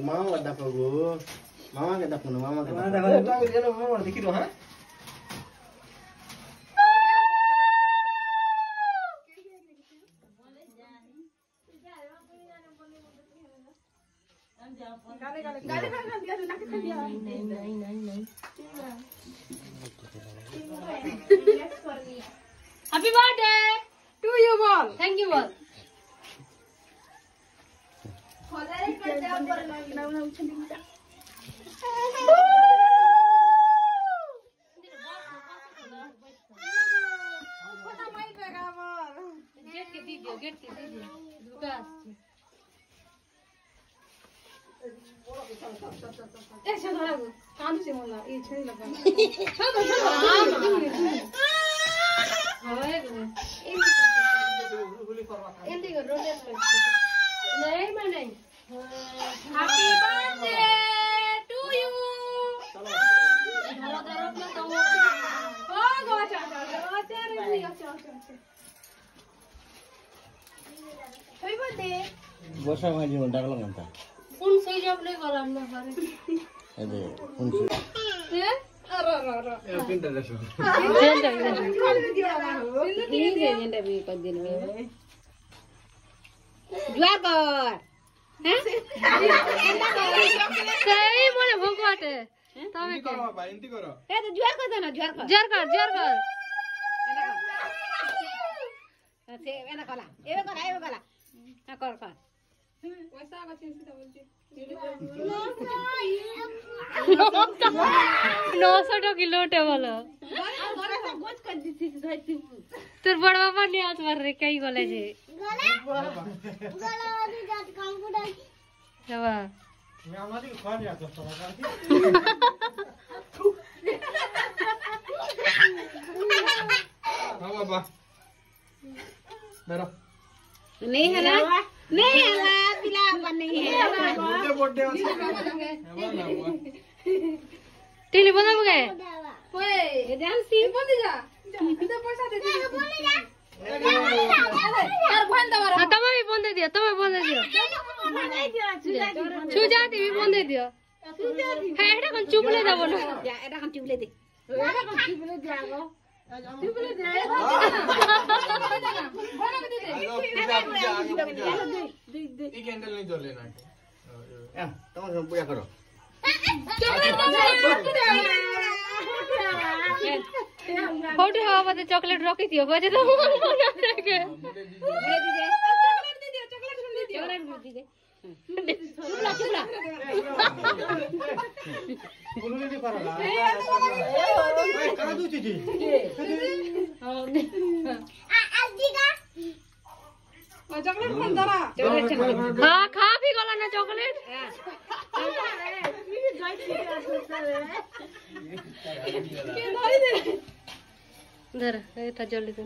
मामा का दाखव गो मामा के दाखव ना मामा के दाखव मामा देखी तो हां गाली दिया ना के दिया नहीं हैप्पी बर्थडे टू यू बोल थैंक यू बोल खोले कर दे ऊपर ना उछल दिया फोटो माइक लगा बोल गेट के दीजिए लुकास ऐसे धरा गो कान से मोला ये छेड़ी लगा छोड़ हाय गो एंडी को रोटेट नहीं मैं नहीं हैप्पी बर्थडे टू यू चलो धरो अपना तो ओ गो अच्छा रे अच्छा हैप्पी बर्थडे वर्षा भाजी में डाल लगा था कौन सही जॉब नहीं कर हमने सारे अरे कौन सी हैं अरे ये पिन डाल दो ये जेंडा भी कर दिन में जुआ कर हैं सही मोने भोगवाटे तमे करो भाई इंती करो ए तो जुआ कर ना जुआ कर से एना कला एवे कला ना कर वैसा आगे सीधा बोलती 900 किलो टेबल गोच कर दी थी तोर बड़ बाबा ने हाथ मार रे कई गले जे गला वाली जात काम कुडाई जवा मैं हमारी खा लिया तो सारा हां बाबा मेरा नहीं है ना पिला नहीं है बर्थडे टीली बंद हो गए ओए डांसी बंद जा इधर पैसा दे दे बोले जा यार बंद दवा तमे भी बंद दियो छु जाती भी बंद दियो है एटा कौन चुपले दबो ना एटा कौन चुपले दे आगो चुपले दे ये कैंडल नहीं जले ना तुम सब पूजा करो फोटो हवा पे चॉकलेट रखी थी बजे तो मन बना के बोले दीजिए चॉकलेट दे दे चुपला बोलो नहीं परला ए करा दू चीजी आजी का चॉकलेट कौन दरा हां खा भी गला ना चॉकलेट धर था जल्दी दे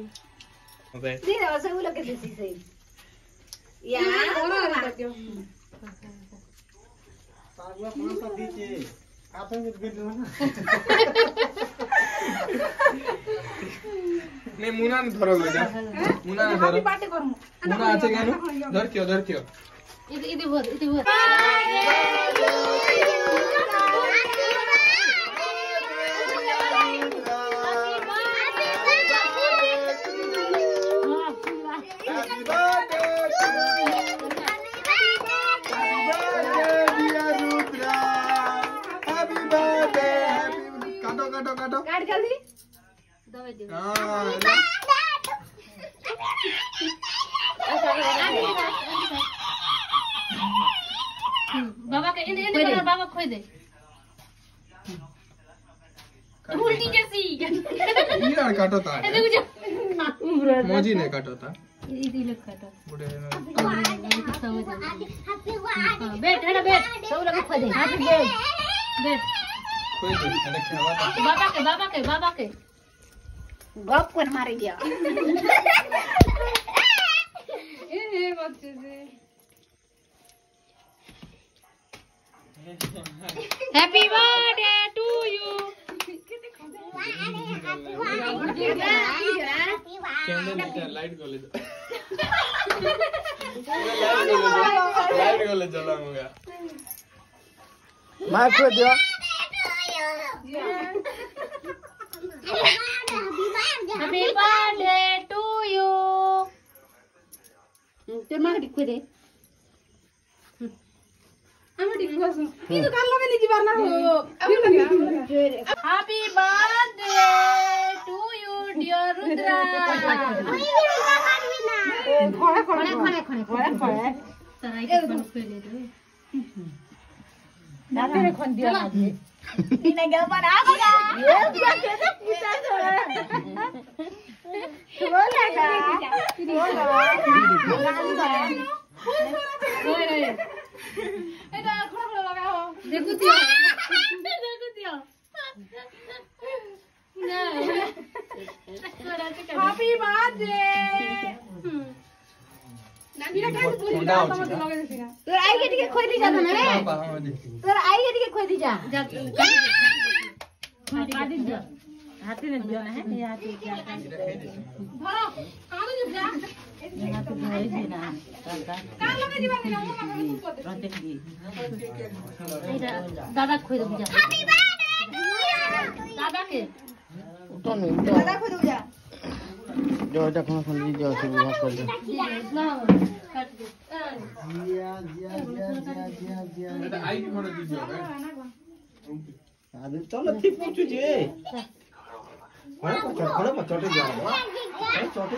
ओके धीरे से वो लोग के देसी सही या पागला 500 दीचे आप में भेज दो ना नहीं मुना ने धरो बेटा मुना ने धरो मुना আছে কেন ধর কিও इधर बहुत काटो काट जल्दी दवाई दे बाबा के इन्हें कलर बाबा खोई दे उल्टी जैसी ये यार काटो था मोजी ने काटो था इधर लोग काटो बड़े समझ बैठ है ना बैठ सब लोग खोई दे हैप्पी बैठ कोई नहीं खेवा बाबा के गप कर मार दिया ए बच्चे से happy birthday to you candle light को ले दो लाइट गले जलाऊंगा माइक पे दियो हैप्पी बर्थडे टू यू ते मां दिखो दे हम दिखो सु की तो कान लगे नहीं जीवार ना हो happy birthday to you dear Rudra खड़े तराई के बन खोले दे दाते रे खन दिया आज इने गल बना दिया ये क्या कैसे पूछा छोड़ा बोलेगा এটা খড়া খড়া লাগাও দেখো দিও না হ্যাপি বার্থডে নাবিরা কাছে বলি তোমাকে লগে দিছি না তোর আইগে টিকে কই দি যা না রে তোর আইগে টিকে কই দি যা যা কাটি দিও हाथी ने दिया ना है ये हाथी क्या धरो कागज जा हाथी धरे दी ना कान लगे जीवा नहीं हम लगे कुछ करते देख दी दादा खोई दो जा हैप्पी बर्थडे दादा के तो नहीं दादा खोई दो जा जो जा खाना खा ली जो से बात कर दो ना काट दे जिया এটা আই কি করে দিও अरे चलो ठीक पूछू जे खड़े पर चटे जा चटे